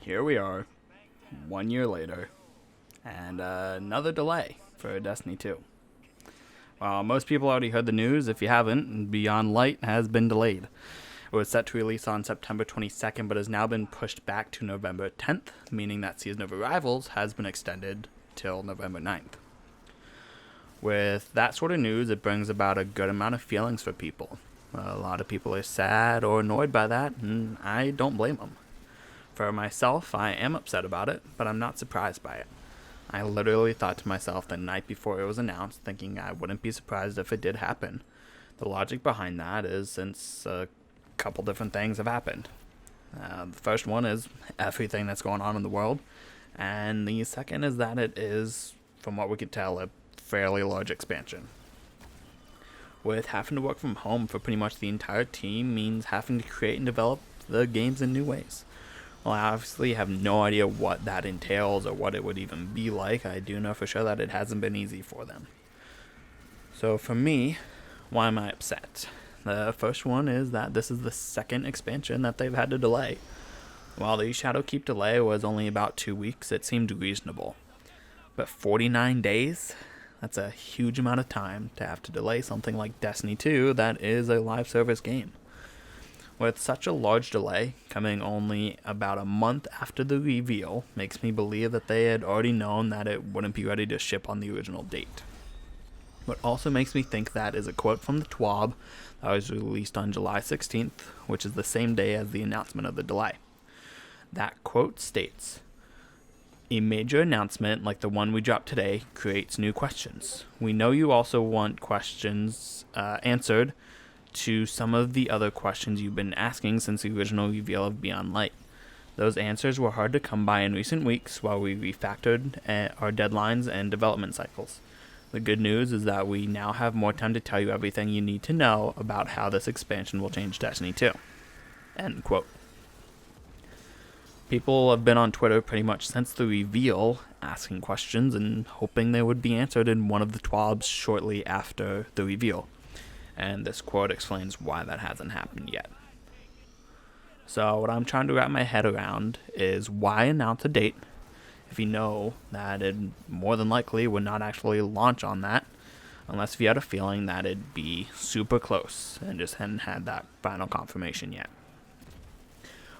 here we are, 1 year later, and another delay for Destiny 2. Well, most people already heard the news. If you haven't, Beyond Light has been delayed. It was set to release on September 22nd, but has now been pushed back to November 10th, meaning that Season of Arrivals has been extended till November 9th. With that sort of news, it brings about a good amount of feelings for people. A lot of people are sad or annoyed by that, and I don't blame them. For myself, I am upset about it, but I'm not surprised by it. I literally thought to myself the night before it was announced, thinking I wouldn't be surprised if it did happen. The logic behind that is since a couple different things have happened. The first one is everything that's going on in the world, and the second is that it is, from what we could tell, a fairly large expansion. With having to work from home for pretty much the entire team means having to create and develop the games in new ways. Well, I obviously have no idea what that entails or what it would even be like. I do know for sure that it hasn't been easy for them. So for me, why am I upset? The first one is that this is the second expansion that they've had to delay. While the Shadowkeep delay was only about 2 weeks, it seemed reasonable. But 49 days? That's a huge amount of time to have to delay something like Destiny 2 that is a live service game. With such a large delay, coming only about a month after the reveal, makes me believe that they had already known that it wouldn't be ready to ship on the original date. What also makes me think that is a quote from the TWAB that was released on July 16th, which is the same day as the announcement of the delay. That quote states, "A major announcement like the one we dropped today creates new questions. We know you also want questions answered to some of the other questions you've been asking since the original reveal of Beyond Light. Those answers were hard to come by in recent weeks while we refactored our deadlines and development cycles. The good news is that we now have more time to tell you everything you need to know about how this expansion will change Destiny 2. End quote. People have been on Twitter pretty much since the reveal, asking questions and hoping they would be answered in one of the TWABs shortly after the reveal. And this quote explains why that hasn't happened yet. So what I'm trying to wrap my head around is why announce a date if you know that it more than likely would not actually launch on that, unless if you had a feeling that it'd be super close and just hadn't had that final confirmation yet.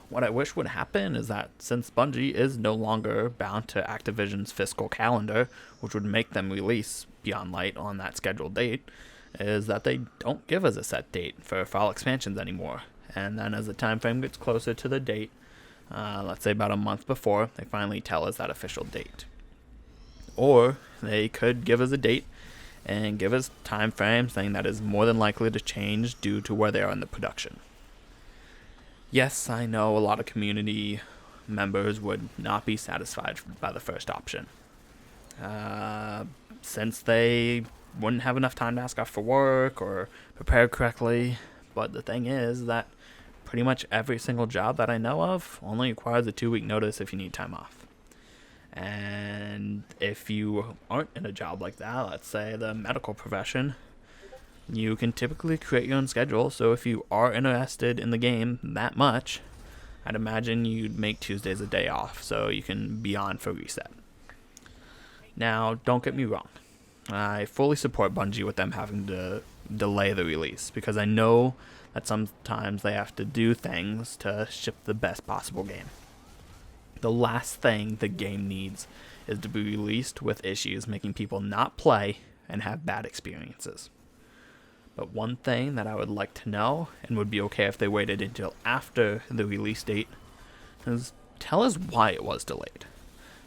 What I wish would happen is that since Bungie is no longer bound to Activision's fiscal calendar, which would make them release Beyond Light on that scheduled date, is that they don't give us a set date for fall expansions anymore. And then as the time frame gets closer to the date, let's say about a month before, they finally tell us that official date. Or they could give us a date and give us time frame saying that is more than likely to change due to where they are in the production. Yes, I know a lot of community members would not be satisfied by the first option. Since they wouldn't have enough time to ask off for work or prepare correctly. But the thing is that pretty much every single job that I know of only requires a 2-week notice if you need time off. And if you aren't in a job like that, let's say the medical profession, you can typically create your own schedule. So if you are interested in the game that much, I'd imagine you'd make Tuesdays a day off so you can be on for reset. Now, don't get me wrong. I fully support Bungie with them having to delay the release because I know that sometimes they have to do things to ship the best possible game. The last thing the game needs is to be released with issues making people not play and have bad experiences. But one thing that I would like to know, and would be okay if they waited until after the release date, is tell us why it was delayed.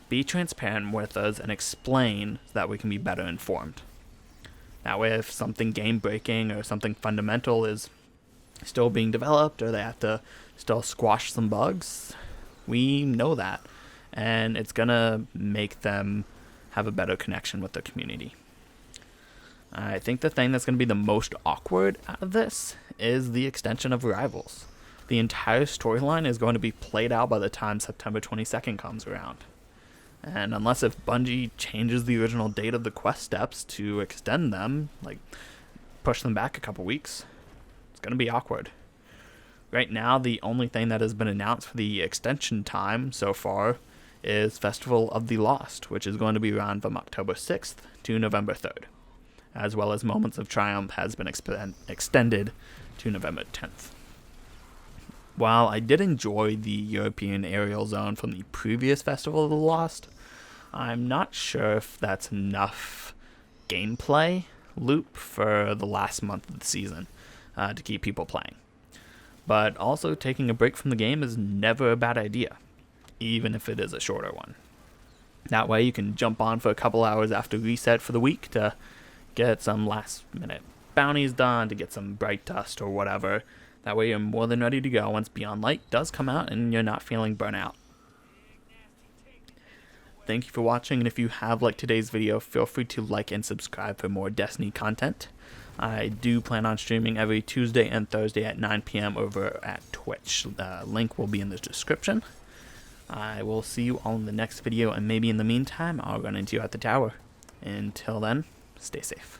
Be transparent with us and explain so that we can be better informed. That way, if something game-breaking or something fundamental is still being developed or they have to still squash some bugs, we know that. And it's going to make them have a better connection with the community. I think the thing that's going to be the most awkward out of this is the extension of Rivals. The entire storyline is going to be played out by the time September 22nd comes around. And unless if Bungie changes the original date of the quest steps to extend them, like push them back a couple weeks, it's going to be awkward. Right now, the only thing that has been announced for the extension time so far is Festival of the Lost, which is going to be run from October 6th to November 3rd, as well as Moments of Triumph has been extended to November 10th. While I did enjoy the European aerial zone from the previous Festival of the Lost, I'm not sure if that's enough gameplay loop for the last month of the season to keep people playing. But also, taking a break from the game is never a bad idea, even if it is a shorter one. That way you can jump on for a couple hours after reset for the week to get some last minute bounties done, to get some bright dust or whatever. That way you're more than ready to go once Beyond Light does come out and you're not feeling burnt out. Thank you for watching, and if you have liked today's video, feel free to like and subscribe for more Destiny content. I do plan on streaming every Tuesday and Thursday at 9 p.m. over at Twitch. The link will be in the description. I will see you all in the next video, and maybe in the meantime, I'll run into you at the tower. Until then, stay safe.